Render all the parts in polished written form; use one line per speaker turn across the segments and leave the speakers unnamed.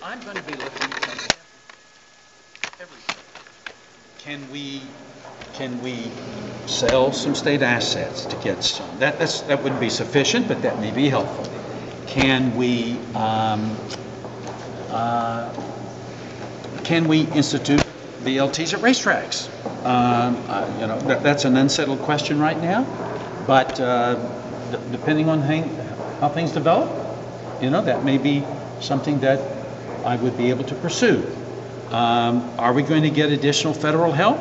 I'm going to be looking at everything. Can we sell some state assets to get some? That wouldn't be sufficient, but that may be helpful. Can we institute VLTs at racetracks? That's an unsettled question right now, but depending on how things develop, that may be something that I would be able to pursue. Are we going to get additional federal help?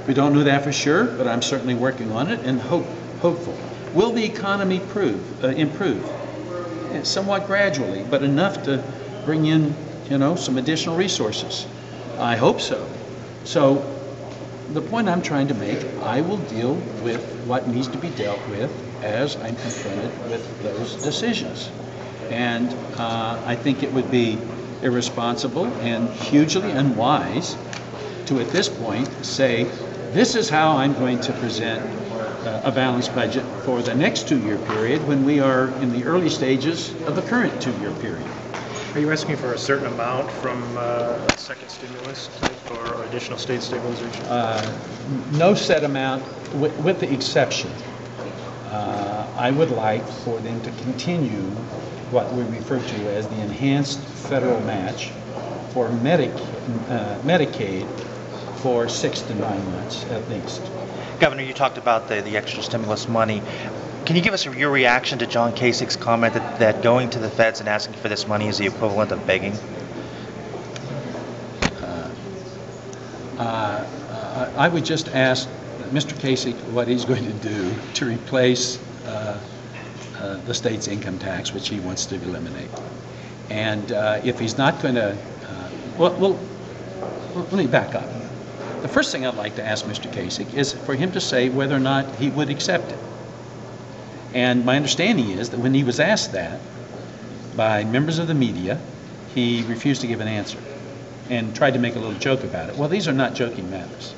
We don't know that for sure, but I'm certainly working on it and hopeful. Will the economy improve? Somewhat gradually, but enough to bring in, some additional resources. I hope so. So the point I'm trying to make, I will deal with what needs to be dealt with as I'm confronted with those decisions. And I think it would be irresponsible and hugely unwise to, at this point, say, this is how I'm going to present a balanced budget for the next 2-year period when we are in the early stages of the current 2-year period.
Are you asking for a certain amount from a second stimulus type or additional state stabilization?
No set amount, with the exception. I would like for them to continue what we refer to as the enhanced federal match for Medicaid for 6 to 9 months at least.
Governor, you talked about the extra stimulus money. Can you give us your reaction to John Kasich's comment that going to the feds and asking for this money is the equivalent of begging?
I would just ask Mr. Kasich what he's going to do to replace the state's income tax, which he wants to eliminate. And if he's not going to, well, let me back up. The first thing I'd like to ask Mr. Kasich is for him to say whether or not he would accept it. And my understanding is that when he was asked that by members of the media, he refused to give an answer and tried to make a little joke about it. Well, these are not joking matters.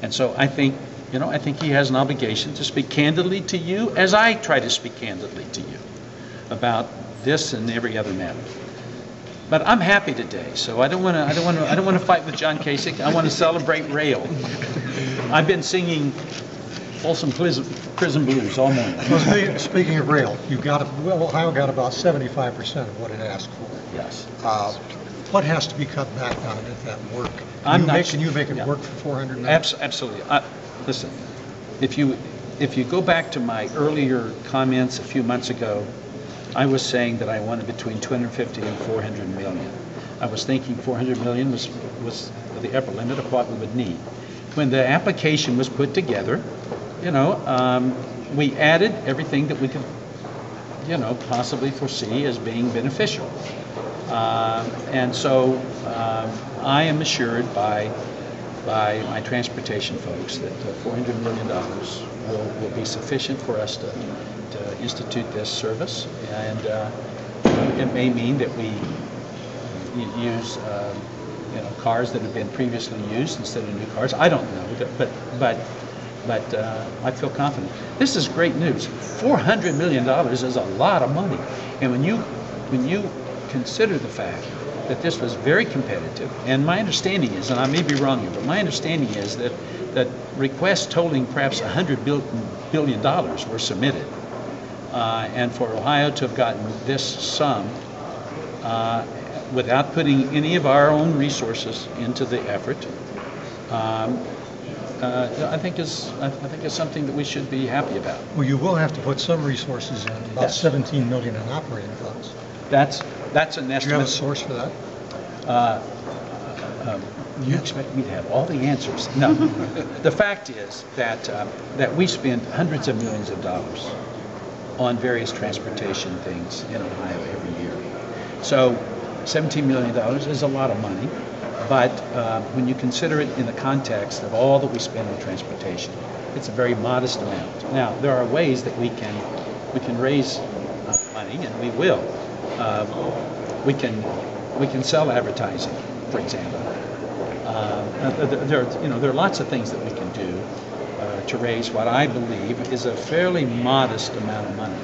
And so I think he has an obligation to speak candidly to you, as I try to speak candidly to you about this and every other matter. But I'm happy today, so I don't want to fight with John Kasich. I want to celebrate rail. I've been singing Folsom Prison Blues all morning.
Well, speaking of rail, Ohio got about 75% of what it asked for.
Yes.
What has to be cut back on it if that work? Can you make it work for $400 million?
Absolutely. Listen, if you go back to my earlier comments a few months ago, I was saying that I wanted between 250 and 400 million. I was thinking 400 million was the upper limit of what we would need. When the application was put together, we added everything that we could, possibly foresee as being beneficial. And so I am assured by my transportation folks that $400 million will be sufficient for us to institute this service, and it may mean that we use cars that have been previously used instead of new cars. I don't know, but I feel confident. This is great news. $400 million is a lot of money, and when you consider the fact that this was very competitive, and my understanding is, and I may be wrong here, but my understanding is that requests totaling perhaps $100 billion were submitted. And for Ohio to have gotten this sum without putting any of our own resources into the effort, I think is something that we should be happy about.
Well, you will have to put some resources in, about
Yes.
$17 million in operating funds.
That's an estimate.
Do you have a source for that?
You expect me to have all the answers? No. The fact is that we spend hundreds of millions of dollars on various transportation things in Ohio every year. So $17 million is a lot of money, but when you consider it in the context of all that we spend on transportation, it's a very modest amount. Now, there are ways that we can raise money, and we will. We can sell advertising, for example. There are lots of things that we can do to raise what I believe is a fairly modest amount of money.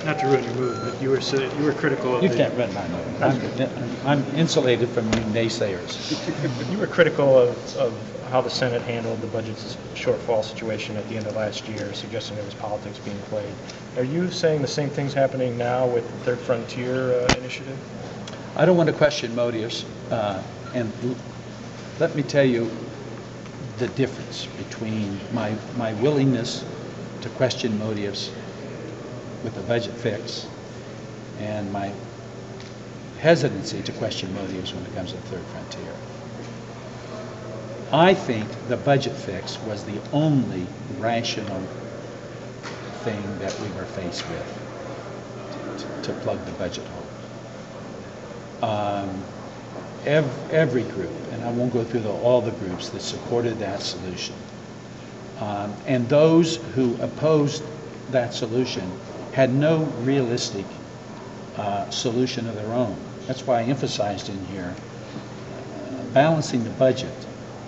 Next.
Not to ruin your mood, but you were critical of
You
the...
can't read my mind. I'm insulated from you naysayers.
You were critical of how the Senate handled the budget shortfall situation at the end of last year, suggesting there was politics being played. Are you saying the same thing's happening now with the Third Frontier initiative?
I don't want to question motives, and let me tell you the difference between my willingness to question motives with a budget fix and my hesitancy to question motives when it comes to the Third Frontier. I think the budget fix was the only rational thing that we were faced with to plug the budget hole. Every group, and I won't go through all the groups that supported that solution, and those who opposed that solution had no realistic solution of their own. That's why I emphasized in here, balancing the budget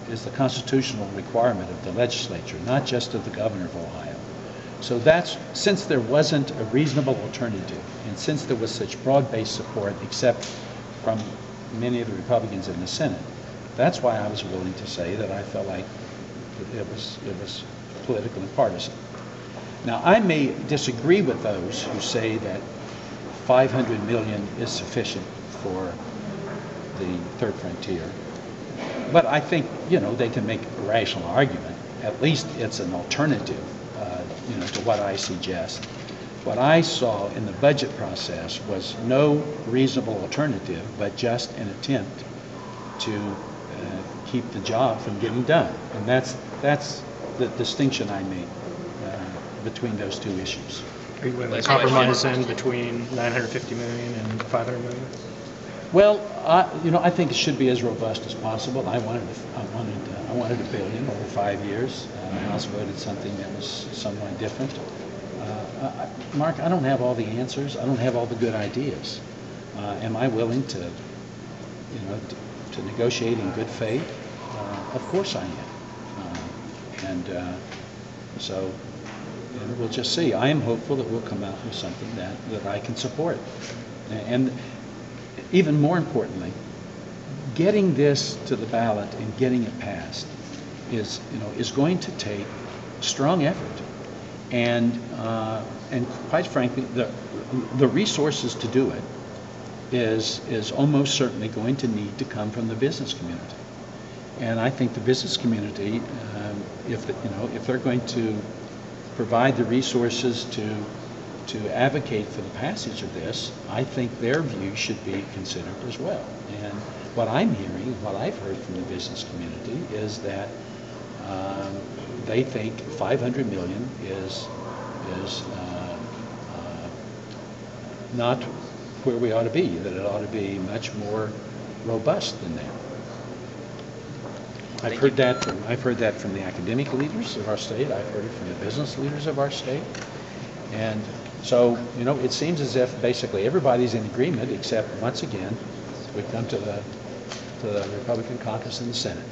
is the constitutional requirement of the legislature, not just of the governor of Ohio. So since there wasn't a reasonable alternative, and since there was such broad-based support, except from many of the Republicans in the Senate, that's why I was willing to say that I felt like it was political and partisan. Now, I may disagree with those who say that $500 million is sufficient for the Third Frontier, but I think, they can make a rational argument. At least it's an alternative, to what I suggest. What I saw in the budget process was no reasonable alternative, but just an attempt to keep the job from getting done. And that's the distinction I made between those two issues.
Are you willing to compromise then between $950 million and $500 million?
Well, I think it should be as robust as possible. I wanted $1 billion over 5 years. The House voted something that was somewhat different. Mark, I don't have all the answers. I don't have all the good ideas. Am I willing to negotiate in good faith? Of course I am. So we'll just see. I am hopeful that we'll come out with something that I can support. And even more importantly, getting this to the ballot and getting it passed is going to take strong effort, and quite frankly, the resources to do it is almost certainly going to need to come from the business community. And I think the business community, if they're going to provide the resources to advocate for the passage of this, I think their view should be considered as well. And what I'm hearing, what I've heard from the business community, is that they think $500 million is not where we ought to be, that it ought to be much more robust than that. I've heard that from the academic leaders of our state. I've heard it from the business leaders of our state. And so, it seems as if basically everybody's in agreement, except once again, we come to the Republican caucus in the Senate.